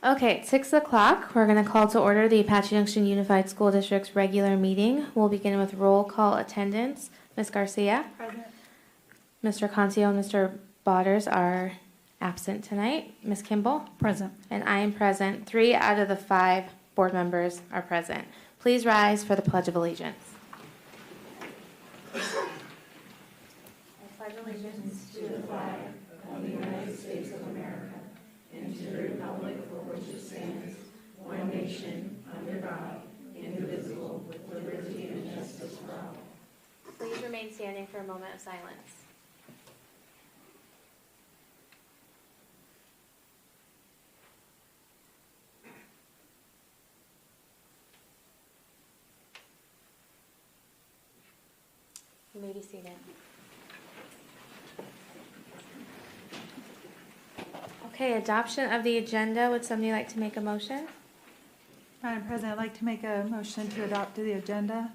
Okay, at 6 o'clock, we're going to call to order the Apache Junction Unified School District's regular meeting. We'll begin with roll call attendance. Ms. Garcia? Present. Mr. Concio and Mr. Botters are absent tonight. Ms. Kimball? Present. And I am present. 3 out of the 5 board members are present. Please rise for the Pledge of Allegiance. I pledge allegiance to the flag of the United States of America and to the republic for which it stands, one nation, under God, indivisible, with liberty and justice for all. Please remain standing for a moment of silence. You may be seated. Okay, adoption of the agenda. Would somebody like to make a motion? Madam President, I'd like to make a motion to adopt the agenda.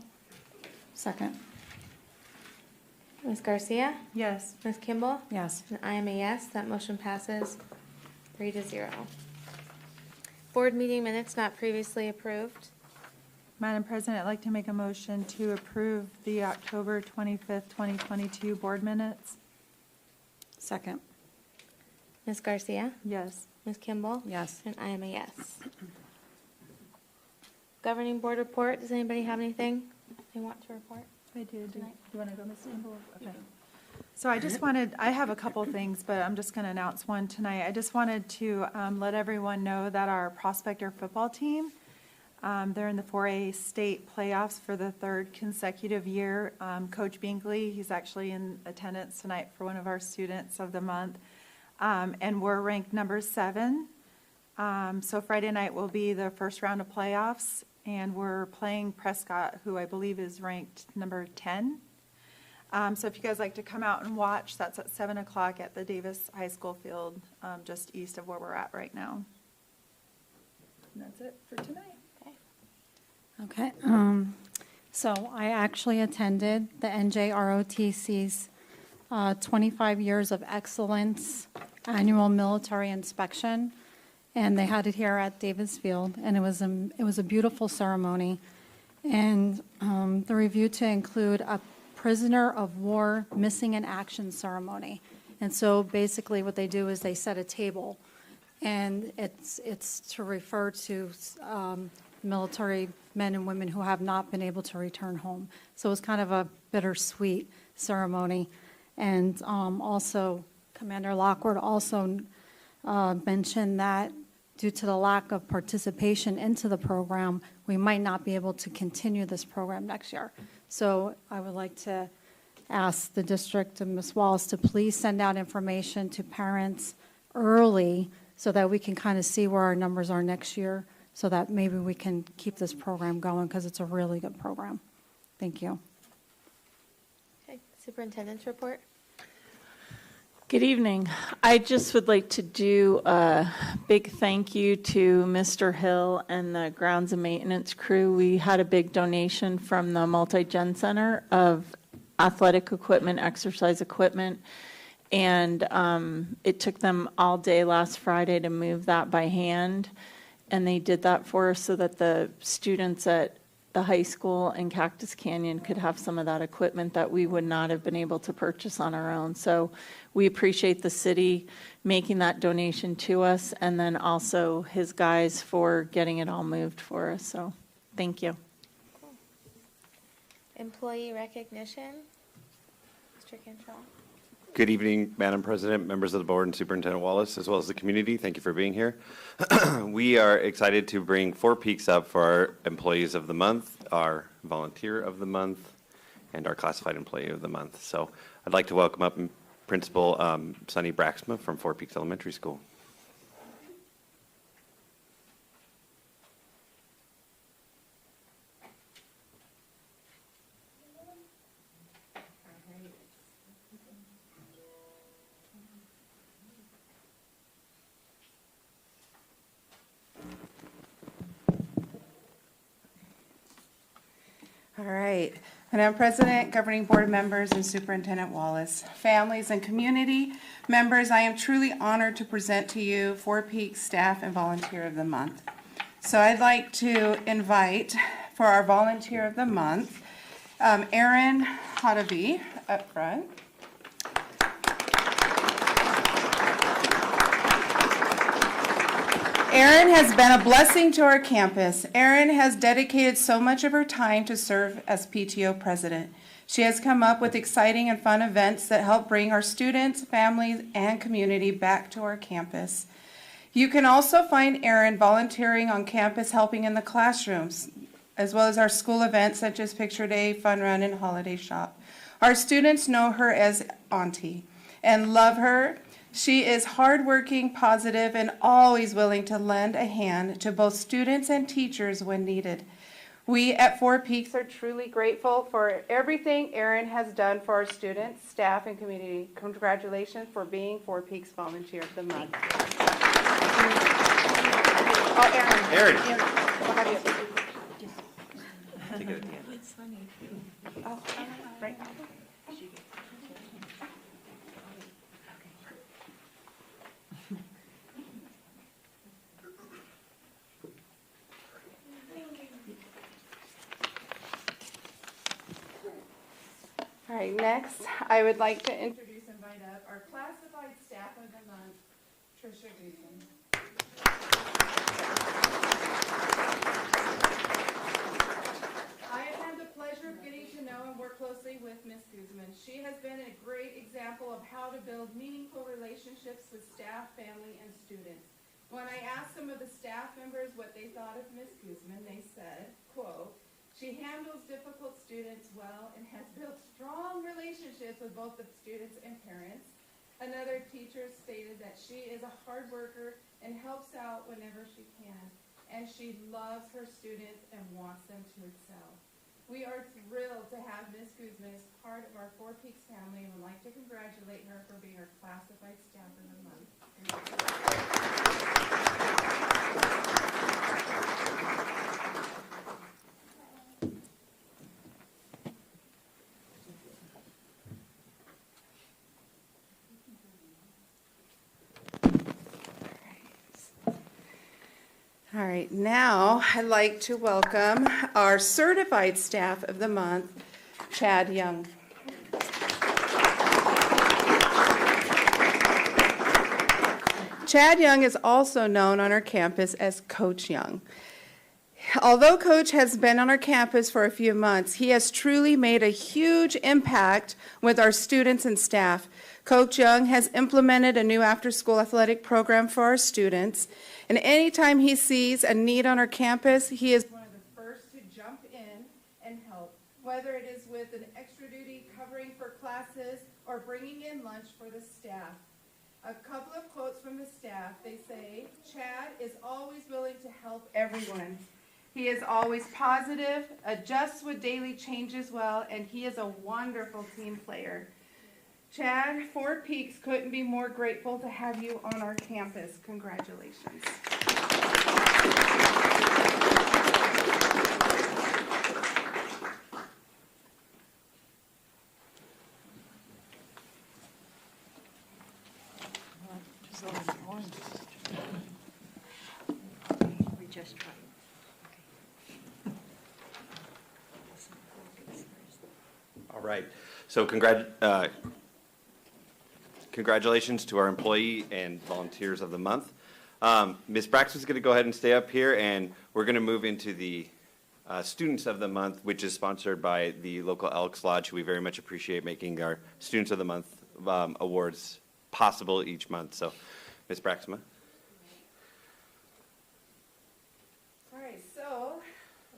Second. Ms. Garcia? Yes. Ms. Kimball? Yes. And I am a yes. That motion passes 3-0. Board meeting minutes not previously approved. Madam President, I'd like to make a motion to approve the October 25th, 2022 board minutes. Second. Ms. Garcia? Yes. Ms. Kimball? Yes. And I am a yes. Governing board report. Does anybody have anything they want to report? I do. Do Tonight. you want to go, Ms. Kimball? Okay. So I have a couple things, but I'm just going to announce one tonight. I just wanted to let everyone know that our Prospector football team, they're in the 4A state playoffs for the 3rd consecutive year. Coach Binkley, he's actually in attendance tonight for one of our students of the month. And we're ranked number 7. So Friday night will be the first round of playoffs, and we're playing Prescott, who I believe is ranked number 10. So if you guys like to come out and watch, that's at 7 o'clock at the Davis High School field, just east of where we're at right now. And that's it for tonight. Okay, so I actually attended the NJROTC's 25 Years of Excellence Annual Military Inspection, and they had it here at Davis Field, and it was a beautiful ceremony. And the review to include a prisoner of war missing in action ceremony. And so basically what they do is they set a table, and it's to refer to military men and women who have not been able to return home. So it was kind of a bittersweet ceremony. And also, Commander Lockwood also mentioned that due to the lack of participation into the program, we might not be able to continue this program next year. So I would like to ask the district and Ms. Wallace to please send out information to parents early so that we can kind of see where our numbers are next year, so that maybe we can keep this program going, because it's a really good program. Thank you. Okay, superintendent's report. Good evening. I just would like to do a big thank you to Mr. Hill and the grounds and maintenance crew. We had a big donation from the Multi-Gen Center of athletic equipment, exercise equipment, and it took them all day last Friday to move that by hand. And they did that for us so that the students at the high school and Cactus Canyon could have some of that equipment that we would not have been able to purchase on our own. So we appreciate the city making that donation to us, and then also his guys for getting it all moved for us. So thank you. Cool. Employee recognition. Mr. Cantrell. Good evening, Madam President, members of the board, and Superintendent Wallace, as well as the community. Thank you for being here. We are excited to bring 4 Peaks up for our Employees of the Month, our Volunteer of the Month, and our Classified Employee of the Month. So I'd like to welcome up Principal Sonny Braxma from 4 Peaks Elementary School. All right. Madam President, Governing Board members, and Superintendent Wallace, families and community members, I am truly honored to present to you Four Peaks Staff and Volunteer of the Month. So I'd like to invite for our Volunteer of the Month, Erin Hodavi up front. Erin has been a blessing to our campus. Erin has dedicated so much of her time to serve as PTO president. She has come up with exciting and fun events that help bring our students, families, and community back to our campus. You can also find Erin volunteering on campus, helping in the classrooms, as well as our school events such as Picture Day, Fun Run, and Holiday Shop. Our students know her as Auntie and love her. She is hardworking, positive, and always willing to lend a hand to both students and teachers when needed. We at Four Peaks are truly grateful for everything Erin has done for our students, staff, and community. Congratulations for being Four Peaks Volunteer of the Month. Oh, Erin. Erin. We'll have you. Take it. Oh, right. All right, next, I would like to introduce and invite up our classified staff of the month, Tricia Guzman. I have had the pleasure of getting to know and work closely with Ms. Guzman. She has been a great example of how to build meaningful relationships with staff, family, and students. When I asked some of the staff members what they thought of Ms. Guzman, they said, quote, "She handles difficult students well and has built strong relationships with both the students and parents." Another teacher stated that she is a hard worker and helps out whenever she can, and she loves her students and wants them to excel. We are thrilled to have Ms. Guzman as part of our Four Peaks family and would like to congratulate her for being our classified staff of the month. All right, now I'd like to welcome our certified staff of the month, Chad Young. Chad Young is also known on our campus as Coach Young. Although Coach has been on our campus for a few months, he has truly made a huge impact with our students and staff. Coach Young has implemented a new after-school athletic program for our students, and anytime he sees a need on our campus, he is one of the first to jump in and help, whether it is with an extra duty covering for classes or bringing in lunch for the staff. A couple of quotes from the staff. They say, "Chad is always willing to help everyone. He is always positive, adjusts with daily changes well, and he is a wonderful team player." Chad, Four Peaks couldn't be more grateful to have you on our campus. Congratulations. We just tried. All right. So congratulations to our employee and volunteers of the month. Ms. Brax is going to go ahead and stay up here, and we're going to move into the Students of the Month, which is sponsored by the local Elks Lodge, who we very much appreciate making our Students of the Month awards possible each month. So, Ms. Braxma. All right, so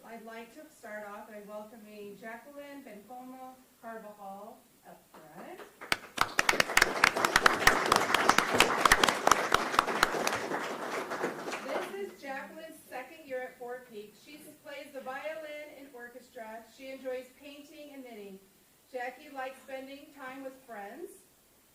I'd like to start off by welcoming Jacqueline Benfomo Carvajal up front. This is Jacqueline's second year at Four Peaks. She plays the violin in orchestra. She enjoys painting and knitting. Jackie likes spending time with friends.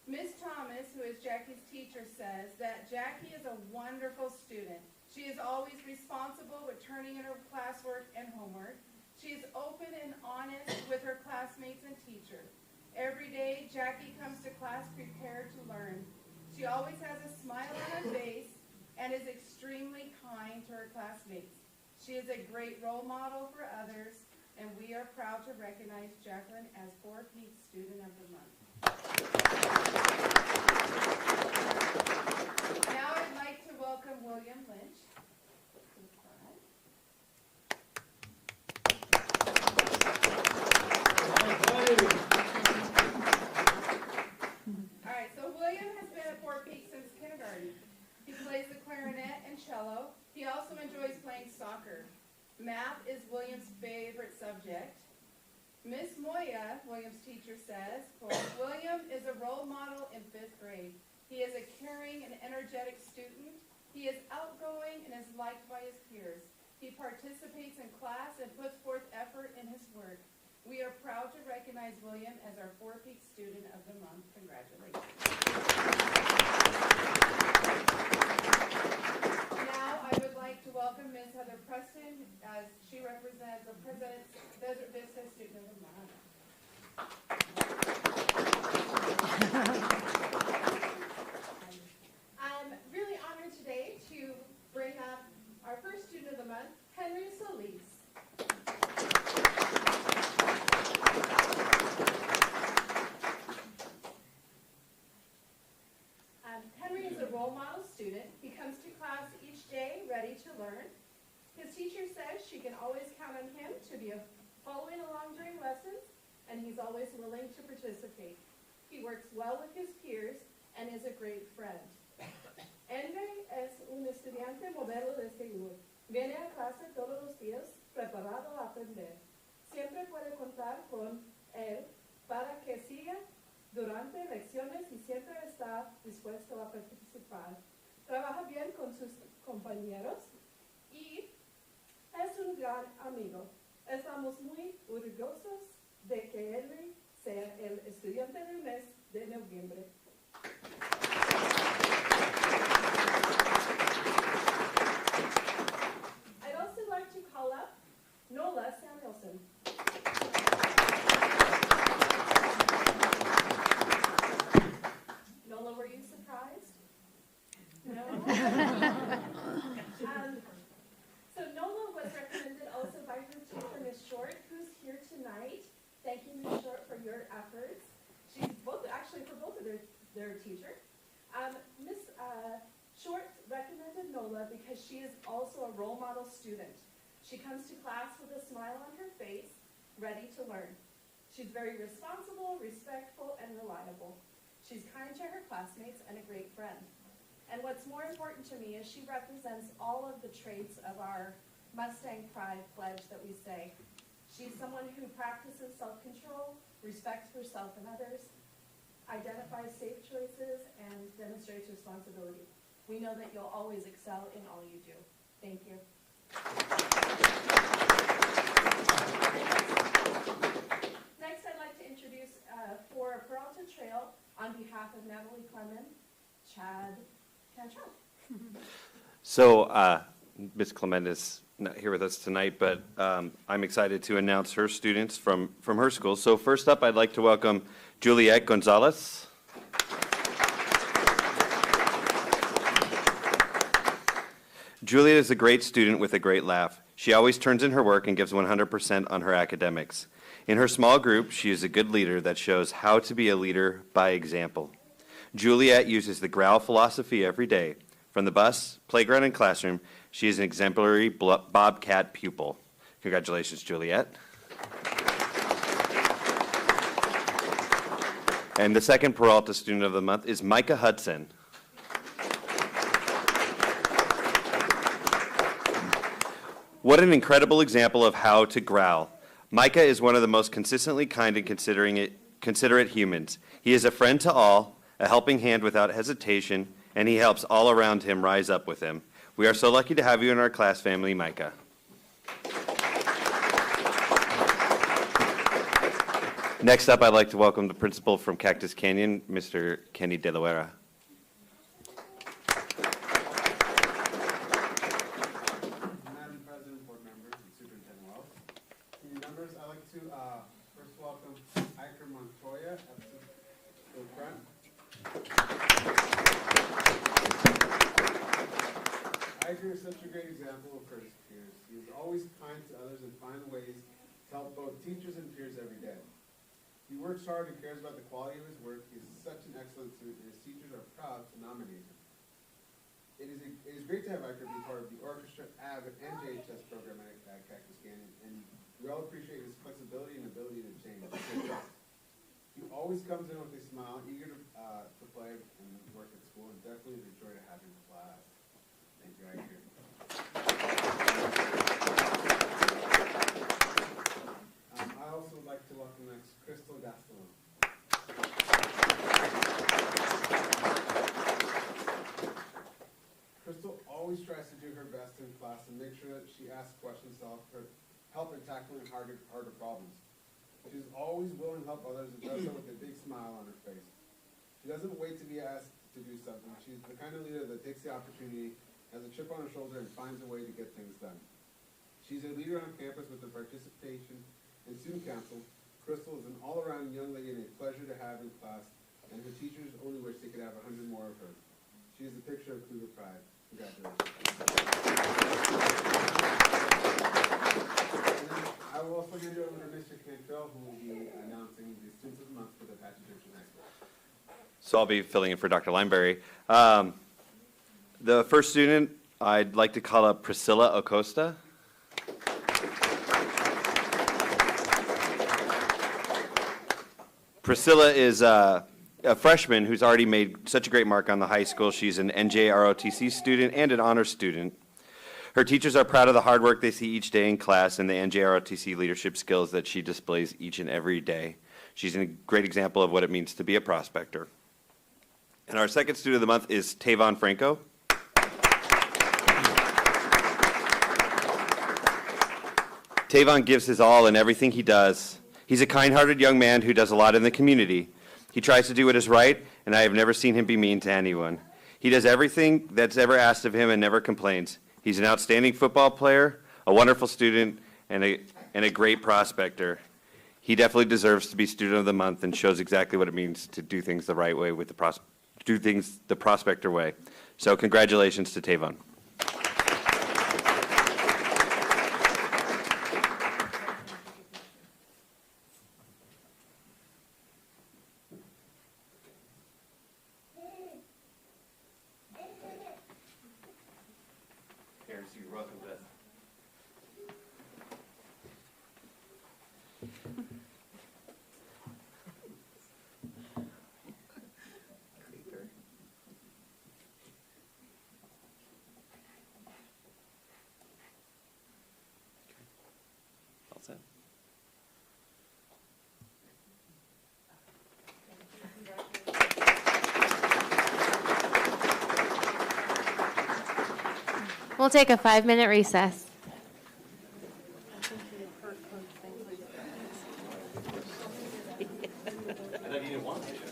Miss Thomas, who is Jackie's teacher, says that Jackie is a wonderful student. She is always responsible with turning in her classwork and homework. She is open and honest with her classmates and teacher. Every day, Jackie comes to class prepared to learn. She always has a smile on her face and is extremely kind to her classmates. She is a great role model for others, and we are proud to recognize Jacqueline as 4 Peaks Student of the Month. Now I'd like to welcome William Lynch. All right, so William has been at 4 Peaks since kindergarten. He plays the clarinet and cello. He also enjoys playing soccer. Math is William's favorite subject. Miss Moya, William's teacher, says, quote, William is a role model in 5th grade. He is a caring and energetic student. He is outgoing and is liked by his peers. He participates in class and puts forth effort in his work. We are proud to recognize William as our 4 Peaks Student of the Month. Congratulations. Now I would like to welcome Ms. Heather Preston as she represents the President's Desert Vista Student of the Month. I'm really honored today to bring up our first Student of the Month, Henry Solis. Henry is a role model student. He comes to class each day ready to learn. His teacher says she can always count on him to be following along during lessons, and he's always willing to participate. He works well with his peers and is a great friend. Henry es un estudiante modelo de seguro. Viene a clase todos los días preparado a aprender. Siempre puede contar con él para que siga durante lecciones y siempre está dispuesto a participar. Trabaja bien con sus compañeros y es un gran amigo. Estamos muy orgullosos de que Henry sea el estudiante del mes de noviembre. I'd also like to call up Nola Samuelson. Nola, were you surprised? No? So Nola was recommended also by her teacher, Ms. Short, who's here tonight. Thank you, Ms. Short, for your efforts. She's both, actually for both of their teacher. Ms. Short recommended Nola because she is also a role model student. She comes to class with a smile on her face, ready to learn. She's very responsible, respectful, and reliable. She's kind to her classmates and a great friend. And what's more important to me is she represents all of the traits of our Mustang Pride pledge that we say. She's someone who practices self-control, respects herself and others, identifies safe choices, and demonstrates responsibility. We know that you'll always excel in all you do. Thank you. Next, I'd like to introduce for Peralta Trail, on behalf of Natalie Clement, Chad Cantrell. So, Ms. Clement is not here with us tonight, but I'm excited to announce her students from her school. So first up, I'd like to welcome Juliet Gonzalez. Juliet is a great student with a great laugh. She always turns in her work and gives 100% on her academics. In her small group, she is a good leader that shows how to be a leader by example. Juliet uses the GROW philosophy every day. From the bus, playground, and classroom, she is an exemplary Bobcat pupil. Congratulations, Juliet. And the second Peralta Student of the Month is Micah Hudson. What an incredible example of how to growl. Micah is one of the most consistently kind and considerate humans. He is a friend to all, a helping hand without hesitation, and he helps all around him rise up with him. We are so lucky to have you in our class family, Micah. Next up, I'd like to welcome the principal from Cactus Canyon, Mr. Kenny De La Vera. Madam President, board members, and Superintendent Wells. In Jessica up to the front. Iker is such a great example of courtesy to peers. He is always kind to others and finds ways to help both teachers and peers every day. He works hard and cares about the quality of his work. He is such an excellent student, and his teachers are proud to nominate him. It is great to have Iker be part of the orchestra, AV, and JHS program at Cactus Canyon, and we all appreciate his flexibility and ability to change. He always comes in with a smile, eager to play and work at school, and definitely is a joy to have in class. Thank you, Iker. I also would like to welcome next Crystal Gastelum. Crystal always tries to do her best in class and make sure that she asks questions to help in tackling harder problems. She's always willing to help others and does so with a big smile on her face. She doesn't wait to be asked to do something. She's the kind of leader that takes the opportunity, has a chip on her shoulder, and finds a way to get things done. She's a leader on campus with her participation in student council. Crystal is an all-around young lady and a pleasure to have in class, and her teachers only wish they could have 100 more of her. She is a picture of Cougar pride. Congratulations. I will also hand you over to Mr. Cantrell, who will be announcing the Students of the Month for the Apache Junction High School. So I'll be filling in for Dr. Lineberry. The first student, I'd like to call up Priscilla Acosta. Priscilla is a freshman who's already made such a great mark on the high school. She's an NJROTC student and an honors student. Her teachers are proud of the hard work they see each day in class and the NJROTC leadership skills that she displays each and every day. She's a great example of what it means to be a prospector. And our second student of the month is Tavon Franco. Tavon gives his all in everything he does. He's a kind-hearted young man who does a lot in the community. He tries to do what is right, and I have never seen him be mean to anyone. He does everything that's ever asked of him and never complains. He's an outstanding football player, a wonderful student, and a great prospector. He definitely deserves to be Student of the Month and shows exactly what it means to do things the right way with do things the prospector way. So congratulations to Tavon. Parents, you're welcome to. All set. We'll take a 5-minute recess.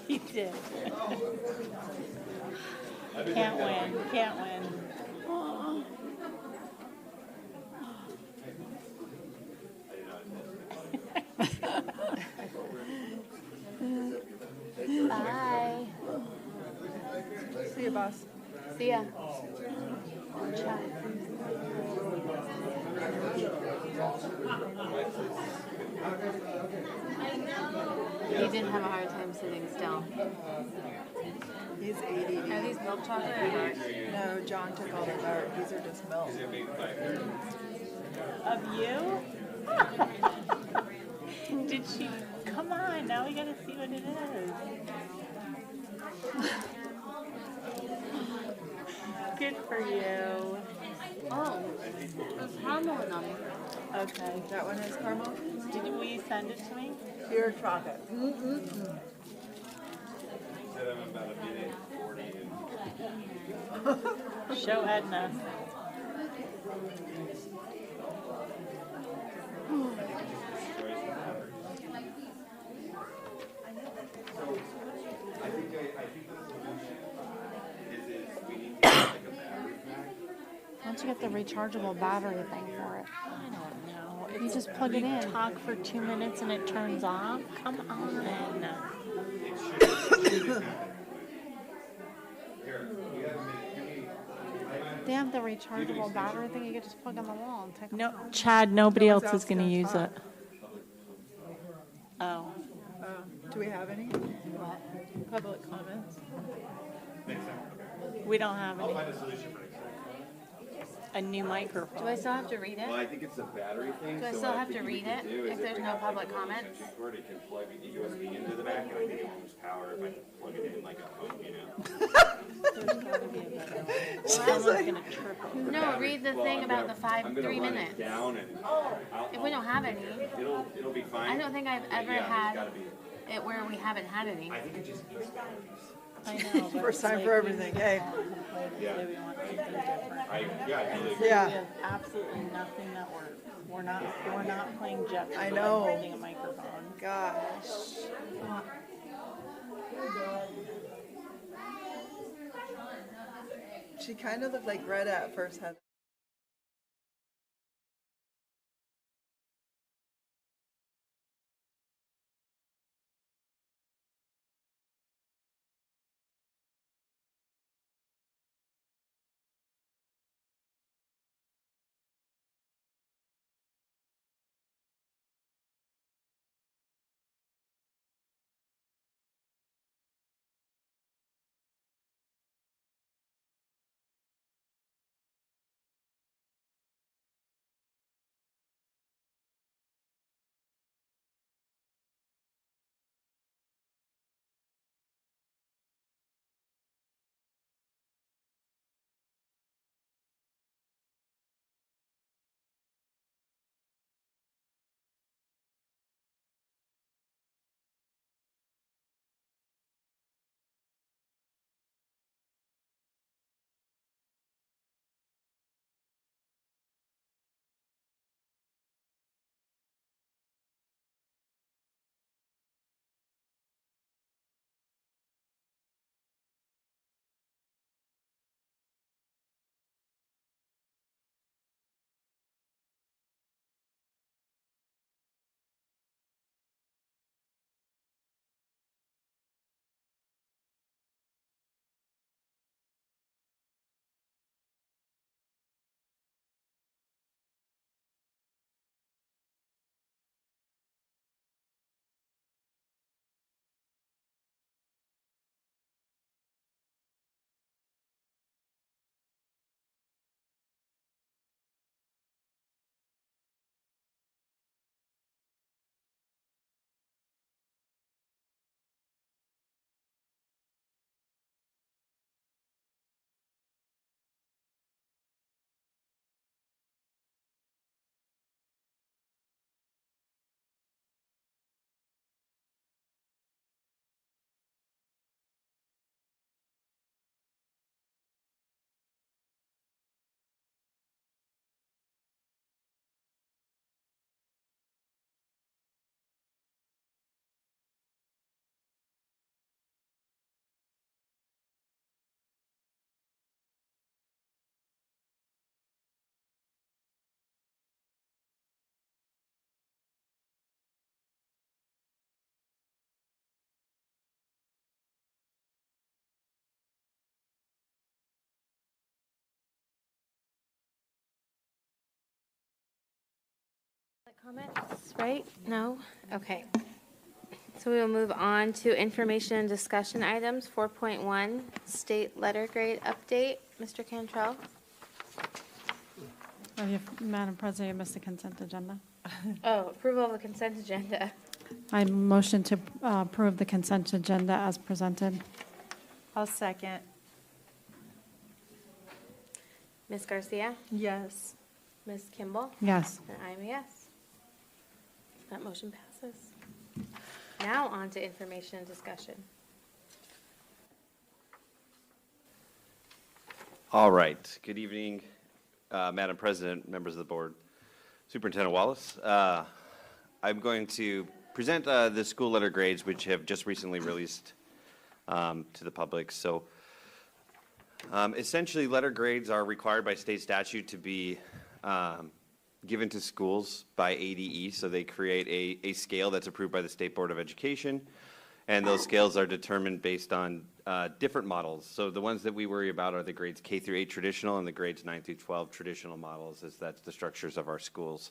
He did. Can't win, can't win. Aw. Bye. See you, boss. See ya. You didn't have a hard time sitting still. He's 80. Are these milk chocolate or dark? No, John took all the dark. These are just milk. Of you? Did she? Come on, now we gotta see what it is. Good for you. Oh, there's caramel in them. Okay. That one is caramel? Will you send it to me? Pure chocolate. Show Edna. Why don't you get the rechargeable battery thing for it? I don't know. You just plug it in. Talk for 2 minutes and it turns off? Come on. They have the rechargeable battery thing you can just plug on the wall and take. No, Chad, nobody No else one's is going to asking use us it. Oh. Do we have any? Public comments? We don't have any. A new microphone. Do I still have to read Well, it? I think it's a battery thing. Do I so still what have think to we read could it do is if there's we no have, public an comments? extension cord, it can plug the USB into the back, and I think it will lose power if I plug it in like a phone, you know? Someone's going to trip over. No, read the thing about the I'm gonna 3 run it minutes. down and If we don't have any, it'll be fine. I don't think I've ever Yeah, it's had gotta be. it where we haven't had any. I think it just eats batteries. I know. but First it's time like for we everything, hey. Yeah. say we want something different. I totally agree. We Yeah, have absolutely nothing that works. We're not playing Jeopardy. I I'm know. holding a microphone. gosh. She kind of looked like Greta at first, Heather. Comments, right? No? Okay. So we will move on to information and discussion items. 4.1, state letter grade update. Mr. Cantrell? Madam President, you missed the consent agenda. Oh, approval of the consent agenda. I motion to approve the consent agenda as presented. I'll second. Ms. Garcia? Yes. Ms. Kimball? Yes. And I'm a yes. That motion passes. Now on to information and discussion. All right. Good evening, Madam President, members of the board, Superintendent Wallace. I'm going to present the school letter grades, which have just recently released to the public. So essentially, letter grades are required by state statute to be given to schools by ADE. So they create a scale that's approved by the State Board of Education. And those scales are determined based on different models. So the ones that we worry about are the grades K through 8 traditional and the grades 9 through 12 traditional models, as that's the structures of our schools.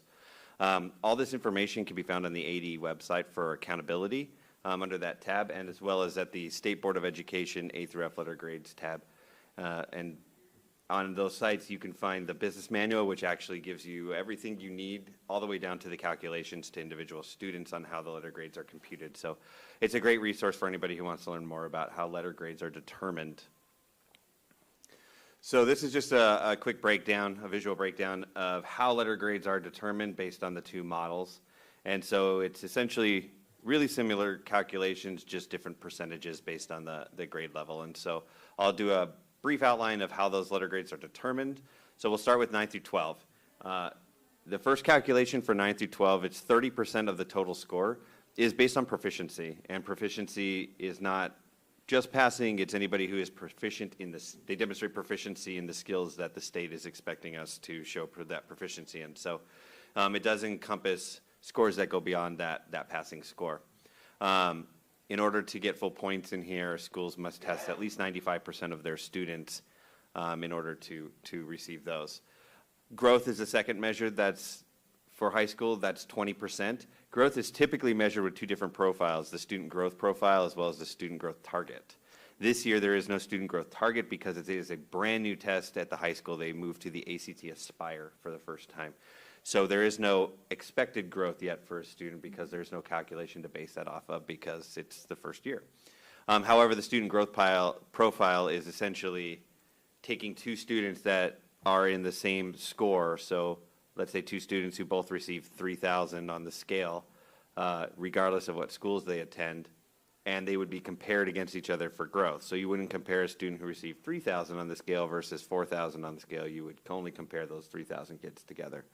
All this information can be found on the AD website for accountability under that tab, and as well as at the State Board of Education A through F letter grades tab. And on those sites, you can find the business manual, which actually gives you everything you need, all the way down to the calculations to individual students on how the letter grades are computed. So it's a great resource for anybody who wants to learn more about how letter grades are determined. So this is just a quick breakdown, a visual breakdown of how letter grades are determined based on the two models. And so it's essentially really similar calculations, just different percentages based on the grade level. And so I'll do a brief outline of how those letter grades are determined. So we'll start with 9 through 12. The first calculation for 9 through 12, it's 30% of the total score, is based on proficiency. And proficiency is not just passing, it's anybody who is proficient in this. They demonstrate proficiency in the skills that the state is expecting us to show that proficiency in. So it does encompass scores that go beyond that passing score. In order to get full points in here, schools must test at least 95% of their students in order to receive those. Growth is the second measure. That's for high school, that's 20%. Growth is typically measured with two different profiles, the student growth profile as well as the student growth target. This year, there is no student growth target because it is a brand new test at the high school. They moved to the ACT Aspire for the first time. So there is no expected growth yet for a student because there's no calculation to base that off of because it's the first year. However, the student growth profile is essentially taking two students that are in the same score. So let's say two students who both receive 3,000 on the scale, regardless of what schools they attend, and they would be compared against each other for growth. So you wouldn't compare a student who received 3,000 on the scale versus 4,000 on the scale. You would only compare those 3,000 kids together.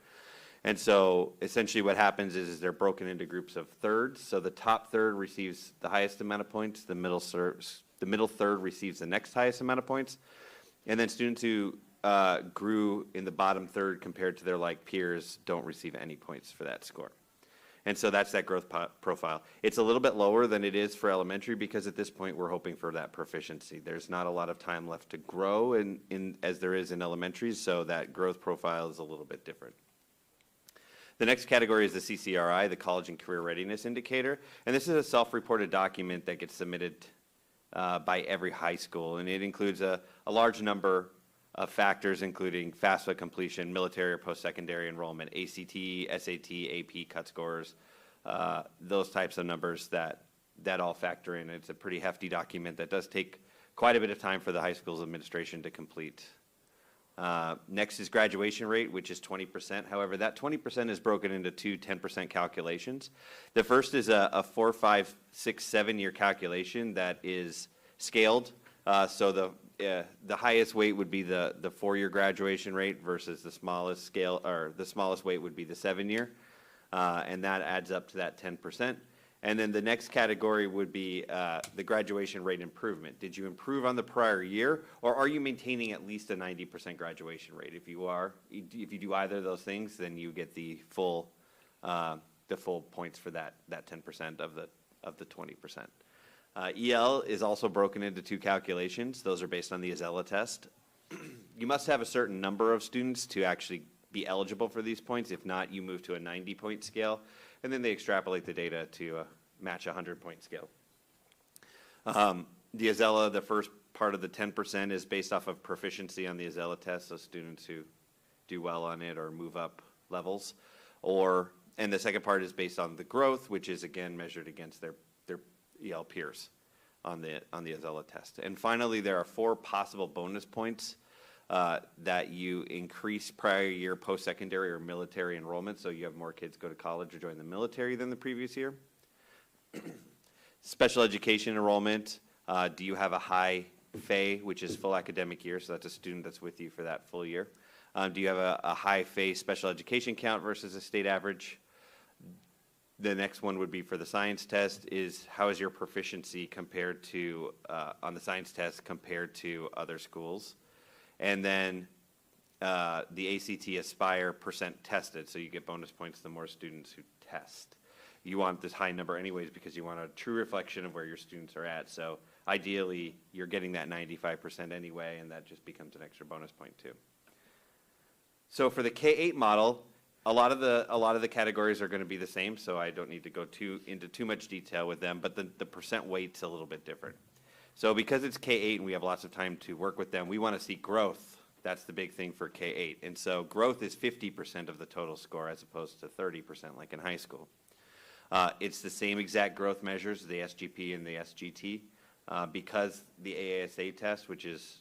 And so essentially what happens is they're broken into groups of thirds. So the top third receives the highest amount of points. The middle third receives the next highest amount of points. And then students who grew in the bottom third compared to their like peers don't receive any points for that score. And so that's that growth profile. It's a little bit lower than it is for elementary because at this point we're hoping for that proficiency. There's not a lot of time left to grow as there is in elementary, so that growth profile is a little bit different. The next category is the CCRI, the College and Career Readiness Indicator. And this is a self-reported document that gets submitted by every high school. And it includes a large number of factors, including FAFSA completion, military or post-secondary enrollment, ACT, SAT, AP cut scores, those types of numbers that all factor in. It's a pretty hefty document that does take quite a bit of time for the high school's administration to complete. Next is graduation rate, which is 20%. However, that 20% is broken into two 10% calculations. The first is a 4, 5, 6, 7-year calculation that is scaled. So the highest weight would be the 4-year graduation rate versus the smallest scale, or the smallest weight would be the 7-year, and that adds up to that 10%. And then the next category would be the graduation rate improvement. Did you improve on the prior year, or are you maintaining at least a 90% graduation rate? If you do either of those things, then you get the full points for that 10% of the 20%. EL is also broken into two calculations. Those are based on the Azella test. You must have a certain number of students to actually be eligible for these points. If not, you move to a 90-point scale, and then they extrapolate the data to match a 100-point scale. The Azella, the first part of the 10% is based off of proficiency on the Azella test, so students who do well on it or move up levels. And the second part is based on the growth, which is again measured against their EL peers on the Azella test. And finally, there are 4 possible bonus points that you increase prior year post-secondary or military enrollment, so you have more kids go to college or join the military than the previous year. Special education enrollment, do you have a high FAE, which is full academic year, so that's a student that's with you for that full year. Do you have a high FAE special education count versus a state average? The next one would be for the science test is how is your proficiency compared to, on the science test compared to other schools? And then the ACT Aspire % tested, so you get bonus points the more students who test. you want this high number anyways because you want a true reflection of where your students are at. So ideally, you're getting that 95% anyway, and that just becomes an extra bonus point too. So for the K-8 model, a lot of the categories are going to be the same, so I don't need to go into too much detail with them, but the percent weight's a little bit different. So because it's K-8 and we have lots of time to work with them, we want to see growth. That's the big thing for K-8. And so growth is 50% of the total score as opposed to 30% like in high school. It's the same exact growth measures, the SGP and the SGT. Because the AASA test, which is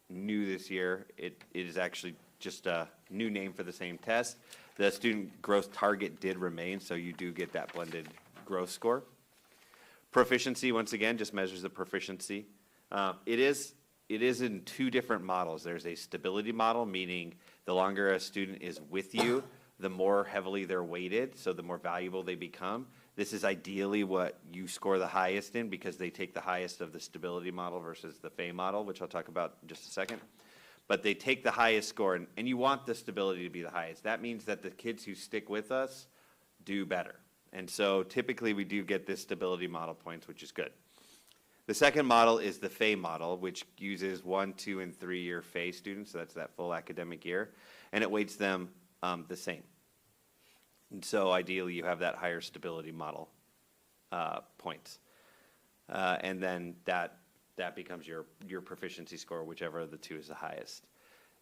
new this year, it is actually just a new name for the same test. The student growth target did remain, so you do get that blended growth score. Proficiency, once again, just measures the proficiency. It is in two different models. There's a stability model, meaning the longer a student is with you, the more heavily they're weighted, so the more valuable they become. This is ideally what you score the highest in because they take the highest of the stability model versus the FAE model, which I'll talk about in just a second. But they take the highest score, and you want the stability to be the highest. That means that the kids who stick with us do better. And so typically we do get this stability model points, which is good. The second model is the FAE model, which uses 1, 2, and 3-year FAE students, so that's that full academic year, and it weights them the same. And so ideally you have that higher stability model points. And then that becomes your proficiency score, whichever of the two is the highest.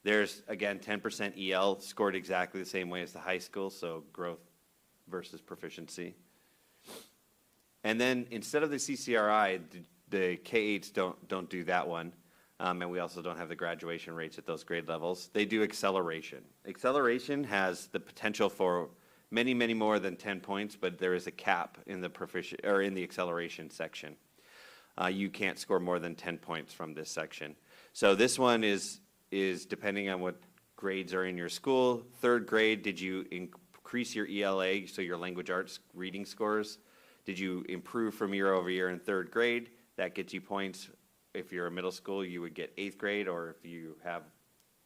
There's, again, 10% EL scored exactly the same way as the high school, so growth versus proficiency. And then instead of the CCRI, the K-8s don't do that one, and we also don't have the graduation rates at those grade levels. They do acceleration. Acceleration has the potential for many, many more than 10 points, but there is a cap in the acceleration section. You can't score more than 10 points from this section. So this one is depending on what grades are in your school. Third grade, did you increase your ELA, so your language arts reading scores? Did you improve from year over year in third grade? That gets you points. If you're a middle school, you would get 8th grade, or if you have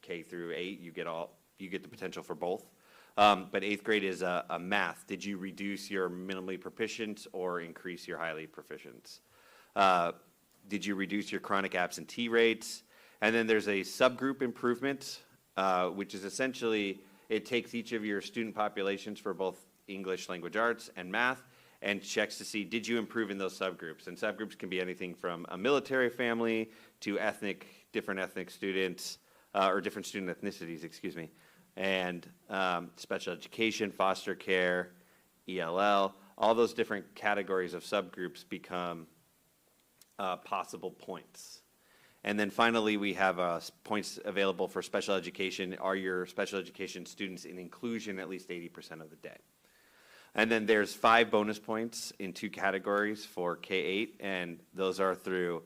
K through 8, you get the potential for both. But 8th grade is a math. Did you reduce your minimally proficient or increase your highly proficient? Did you reduce your chronic absentee rates? And then there's a subgroup improvement, which is essentially, it takes each of your student populations for both English language arts and math and checks to see, did you improve in those subgroups? And subgroups can be anything from a military family to different ethnic students, or different student ethnicities, excuse me. And special education, foster care, ELL, all those different categories of subgroups become possible points. And then finally, we have points available for special education. Are your special education students in inclusion at least 80% of the day? And then there's 5 bonus points in 2 categories for K-8, and those are through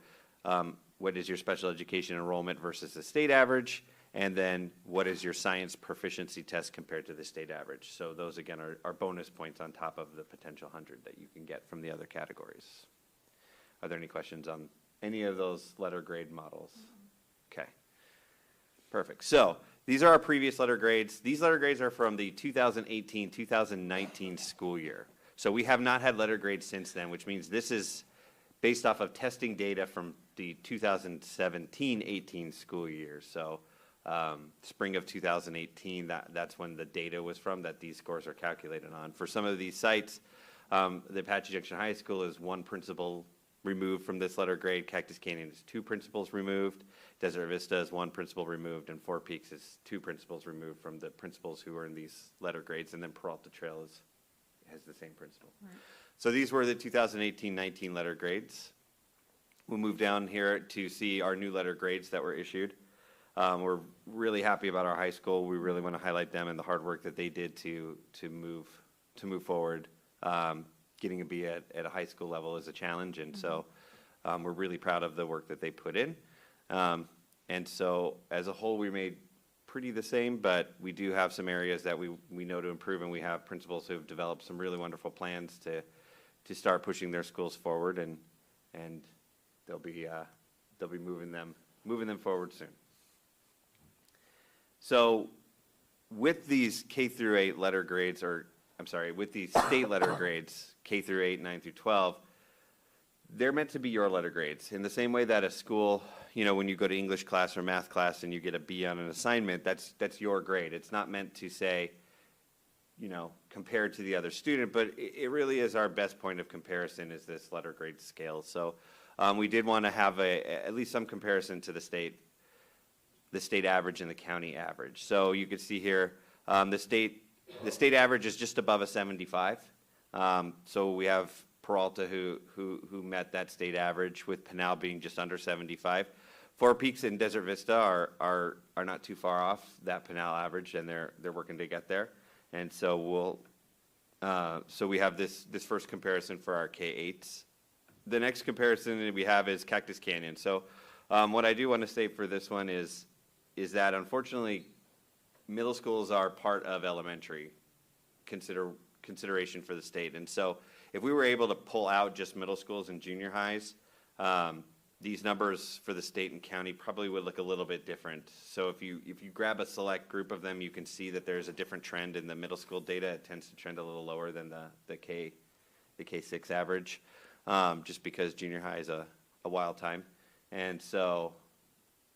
what is your special education enrollment versus the state average, and then what is your science proficiency test compared to the state average. So those, again, are bonus points on top of the potential 100 that you can get from the other categories. Are there any questions on any of those letter grade models? Okay. Perfect. So these are our previous letter grades. These letter grades are from the 2018-2019 school year. So we have not had letter grades since then, which means this is based off of testing data from the 2017-18 school year. So spring of 2018, that's when the data was from that these scores are calculated on. For some of these sites, the Apache Junction High School is 1 principal removed from this letter grade. Cactus Canyon is 2 principals removed. Desert Vista is 1 principal removed, and Four Peaks is 2 principals removed from the principals who are in these letter grades, and then Peralta Trail has the same principal. Right. So these were the 2018-19 letter grades. We'll move down here to see our new letter grades that were issued. We're really happy about our high school. We really want to highlight them and the hard work that they did to move forward. Getting a B at a high school level is a challenge, and so we're really proud of the work that they put in. And so as a whole, we made pretty the same, but we do have some areas that we know to improve, and we have principals who have developed some really wonderful plans to start pushing their schools forward, and they'll be moving them forward soon. So with these K through 8 letter grades, or with the state letter grades, K through 8, 9 through 12, they're meant to be your letter grades. In the same way that a school, when you go to English class or math class and you get a B on an assignment, that's your grade. It's not meant to say, compared to the other student, but it really is our best point of comparison is this letter grade scale. So we did want to have at least some comparison to the state average and the county average. So you could see here, the state average is just above a 75. So we have Peralta who met that state average, with Pinal being just under 75. Four Peaks and Desert Vista are not too far off that Pinal average, and they're working to get there. And so so we have this first comparison for our K-8s. The next comparison that we have is Cactus Canyon. So what I do want to say for this one is that unfortunately, middle schools are part of elementary consideration for the state. And so if we were able to pull out just middle schools and junior highs, these numbers for the state and county probably would look a little bit different. So if you grab a select group of them, you can see that there's a different trend in the middle school data. It tends to trend a little lower than the K6 average, just because junior high is a wild time. And so,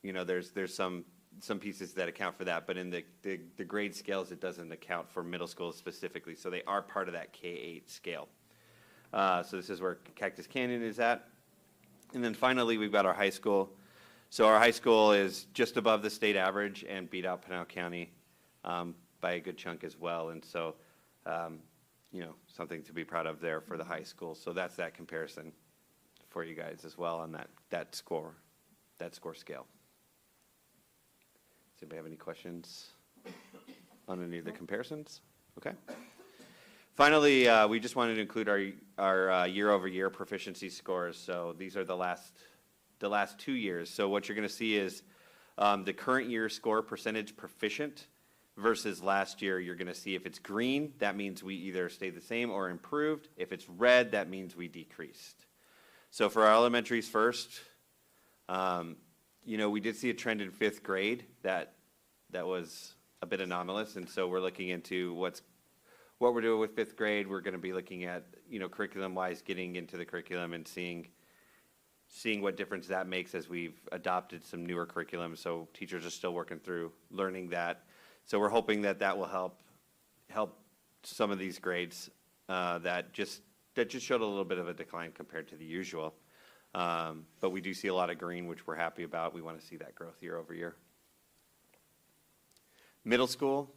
there's some pieces that account for that, but in the grade scales, it doesn't account for middle schools specifically. So they are part of that K-8 scale. So this is where Cactus Canyon is at. And then finally, we've got our high school. So our high school is just above the state average and beat out Pinal County by a good chunk as well. And so, something to be proud of there for the high school. So that's that comparison for you guys as well on that score scale. Does anybody have any questions on any of the comparisons? Okay. Finally, we just wanted to include our year-over-year proficiency scores. So these are the last 2 years. So what you're going to see is the current year score percentage proficient versus last year. You're going to see if it's green, that means we either stayed the same or improved. If it's red, that means we decreased. So for our elementaries first, we did see a trend in 5th grade that was a bit anomalous, and so we're looking into what we're doing with 5th grade. We're going to be looking at, curriculum-wise, getting into the curriculum and seeing what difference that makes as we've adopted some newer curriculum. So teachers are still working through learning that. So we're hoping that will help some of these grades that just showed a little bit of a decline compared to the usual. But we do see a lot of green, which we're happy about. We want to see that growth year over year. Middle school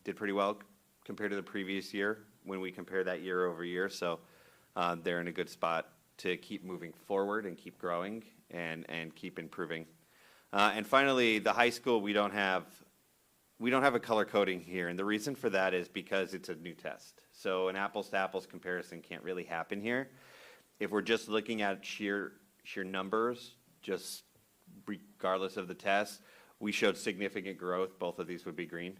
did pretty well compared to the previous year when we compare that year over year. So they're in a good spot to keep moving forward and keep growing and keep improving. And finally, the high school, we don't have a color coding here. And the reason for that is because it's a new test. So an apples to apples comparison can't really happen here. If we're just looking at sheer numbers, just regardless of the test, we showed significant growth. Both of these would be green.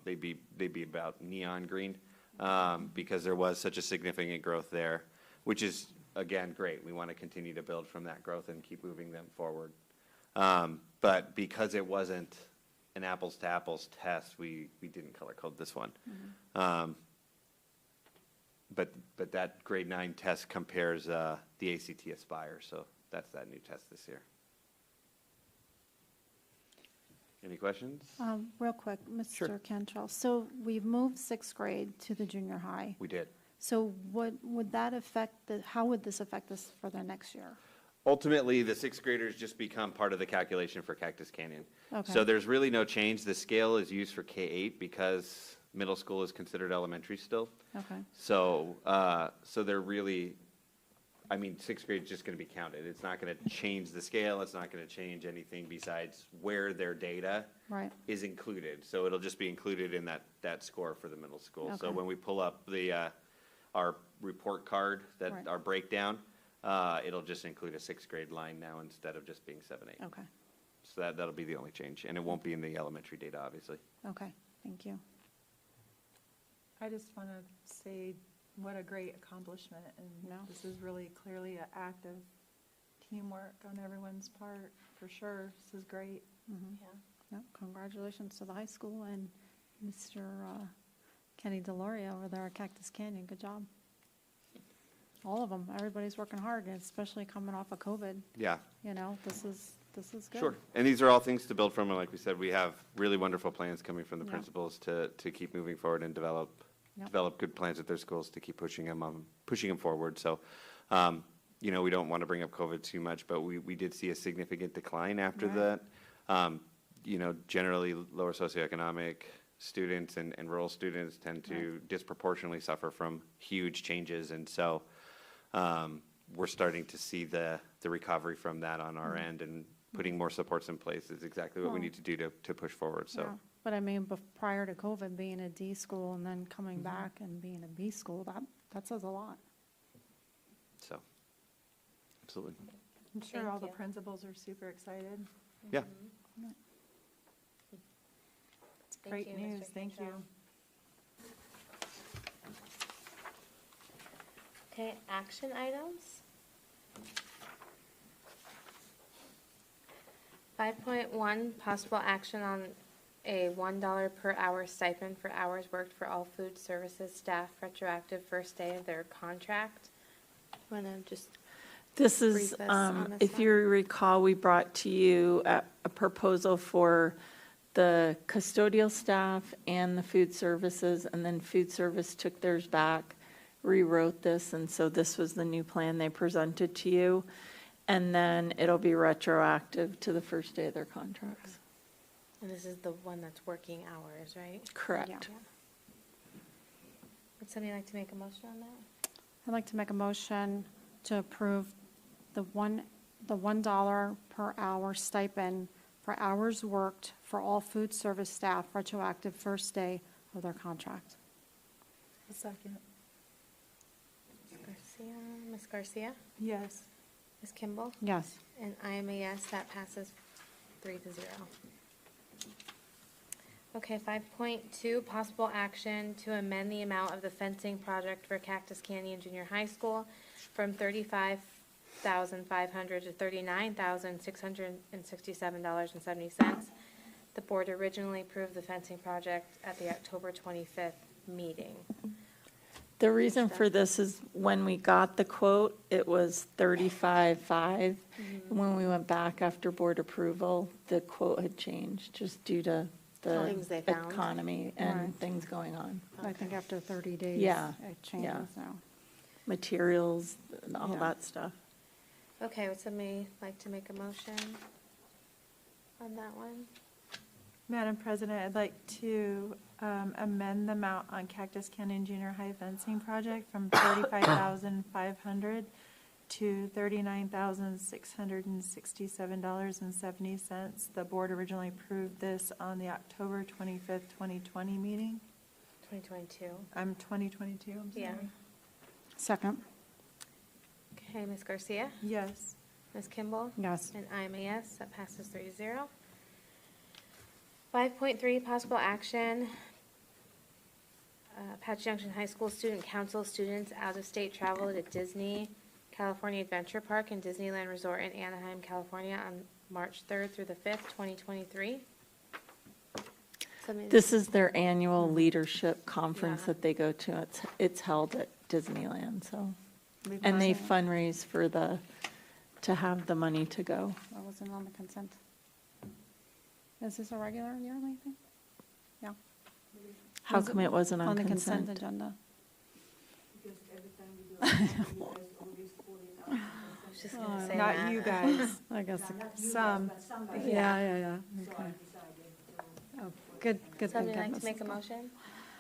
They'd be about neon green because there was such a significant growth there, which is, again, great. We want to continue to build from that growth and keep moving them forward. But because it wasn't an apples to apples test, we didn't color code this one. Mm-hmm. But that grade 9 test compares the ACT Aspire, so that's that new test this year. Any questions? Real quick, Sure. Mr. Cantrell. So we've moved 6th grade to the junior high. We did. So what would that affect, how would this affect us for the next year? Ultimately, the 6th graders just become part of the calculation for Cactus Canyon. Okay. So there's really no change. The scale is used for K-8 because middle school is considered elementary still. Okay. So they're really, 6th grade is just going to be counted. It's not going to change the scale. It's not going to change anything besides where their data Right. is included. So it'll just be included in that score for the middle school. So Okay. when we pull up our report card, Right. our breakdown, it'll just include a 6th grade line now instead of just being 7-8. Okay. So that'll be the only change, and it won't be in the elementary data, obviously. Okay. Thank you. I just want to say what a great accomplishment, and No. this is really clearly an act of teamwork on everyone's part, for sure. This is great. Mhm. Yeah. Yep. Congratulations to the high school and Mr. Kenny Deloria over there at Cactus Canyon, good job. All of them, everybody's working hard, and especially coming off of COVID, Yeah, you know, this is good. sure. And these are all things to build from, and like we said, we have really wonderful plans coming from the Yeah. principals to keep moving forward and develop Yep. good plans at their schools to keep pushing them forward. So, you know, we don't want to bring up COVID too much, but we did see a significant decline after Right. that. You know, generally lower socioeconomic students and rural students tend to disproportionately suffer from huge changes. And so, we're starting to see the recovery from that on our end, and putting more supports in place is exactly what we Well, need to do to push forward, so. Yeah. But I mean, prior to COVID, being a D school and then coming back and being a B school, that says a lot. So, absolutely. I'm sure Thank all the you. principals are super excited. Yeah. It's Thank great you, news, Mr. thank Kinshall. you. Okay, action items. 5.1, possible action on a $1 per hour stipend for hours worked for all food services staff retroactive first day of their contract. Want to just, This is, brief us on this if one? you recall, we brought to you a proposal for the custodial staff and the food services, and then food service took theirs back, rewrote this, and so this was the new plan they presented to you. And then it'll be retroactive to the first day of their contracts. and this is the one that's working hours, right? Correct. Yeah. Would somebody like to make a motion on that? I'd like to make a motion to approve the $1 per hour stipend for hours worked for all food service staff retroactive first day of their contract. A second. Ms. Garcia? Yes. Ms. Kimball? Yes. And I am a yes, that passes 3-0. Okay, 5.2, possible action to amend the amount of the fencing project for Cactus Canyon Junior High School from $35,500 to $39,667.70. The board originally approved the fencing project at the October 25th meeting. The reason for this is when we got the quote, it was 35.5. And when we went back after board approval, the quote had changed just due to the Things they found. economy and Right. things going on. I think after 30 days. Yeah, It changes now. Materials, and all Yeah. that stuff. Okay, would somebody like to make a motion on that one? Madam President, I'd like to amend the amount on Cactus Canyon Junior High fencing project from $35,500 to $39,667.70. The board originally approved this on the October 25th, 2020 meeting. 2022. 2022, I'm sorry. Yeah. Second. Okay, Ms. Garcia? Yes. Ms. Kimball? Yes. And I am a yes, that passes 3-0. 5.3, possible action. Apache Junction High School Student Council students out-of-state travel to Disney California Adventure Park and Disneyland Resort in Anaheim, California on March 3rd through the 5th, 2023. This is their annual leadership conference Yeah. that they go to. It's held at Disneyland, so. We've And they got- fundraise to have the money to go. That wasn't on the consent. Is this a regular yearly thing? Yeah. How Was it come it wasn't On on the consent consent? agenda. I was just gonna say Not that. you guys, I guess, some. yeah. Okay. Oh, good thing. Somebody like Mrs. to make a motion?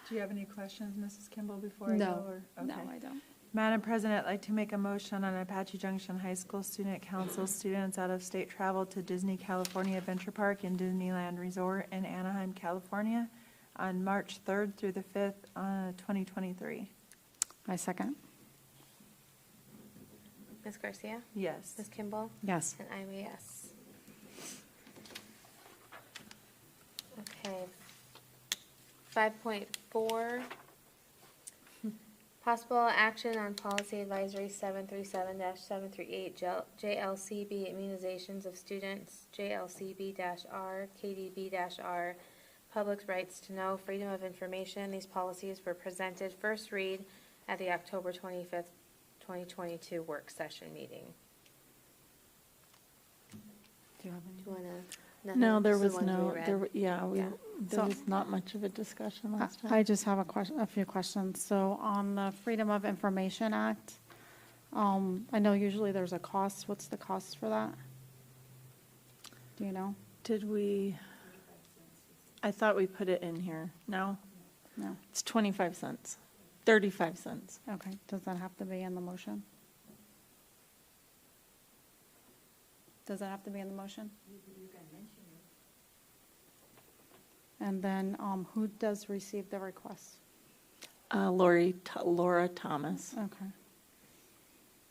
Do you have any questions, Mrs. Kimball, before I go? No, or- no, okay. I don't. Madam President, I'd like to make a motion on Apache Junction High School Student Council students out-of-state travel to Disney California Adventure Park and Disneyland Resort in Anaheim, California on March 3rd through the 5th, 2023. I second. Ms. Garcia? Yes. Ms. Kimball? Yes. And I'm a yes. Okay. 5.4, possible action on policy advisory 737-738 JLCB immunizations of students, JLCB-R, KDB-R, public's rights to know, freedom of information. These policies were presented first read at the October 25th, 2022 work session meeting. Do you have Do any? you want to? No, there was no, yeah, Yeah. there So- was not much of a discussion last time. I just have a few questions. So on the Freedom of Information Act, I know usually there's a cost. What's the cost for that? Do you know? Did we, I thought we put it in here. No? No. It's 25 cents, 35 cents. Okay, does that have to be in the motion? Does that have to be in the motion? And then, who does receive the request? Laura Thomas. Okay.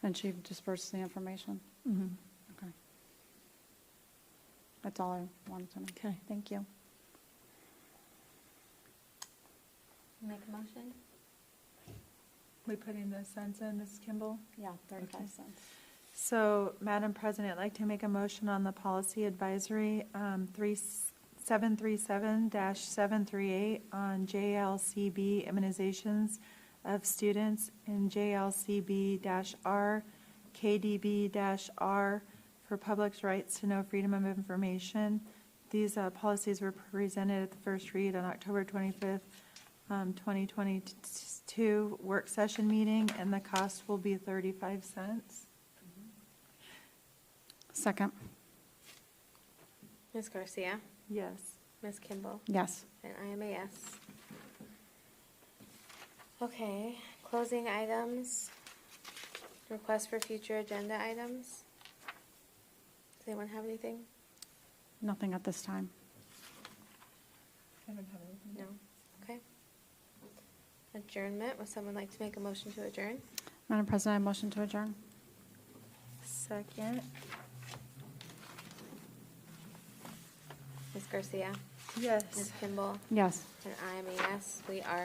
And she disperses the information? Mhm. Okay. That's all I wanted to know. Okay. Thank you. Make a motion? We putting the cents in, Ms. Kimball? Yeah, 35 Okay. cents. So, Madam President, I'd like to make a motion on the policy advisory 737-738 on JLCB immunizations of students and JLCB-R, KDB-R for public's rights to know, freedom of information. These policies were presented at the first read on October 25th, 2022 work session meeting, and the cost will be 35 cents. Second. Ms. Garcia, Yes. Ms. Kimball, Yes. and I am a yes. Okay, closing items. Request for future agenda items. Does anyone have anything? Nothing at this time. I don't have anything. No? Okay. Adjournment, would someone like to make a motion to adjourn? Madam President, I motion to adjourn. Second. Ms. Garcia, Yes. Ms. Kimball, Yes. and I am a yes. We are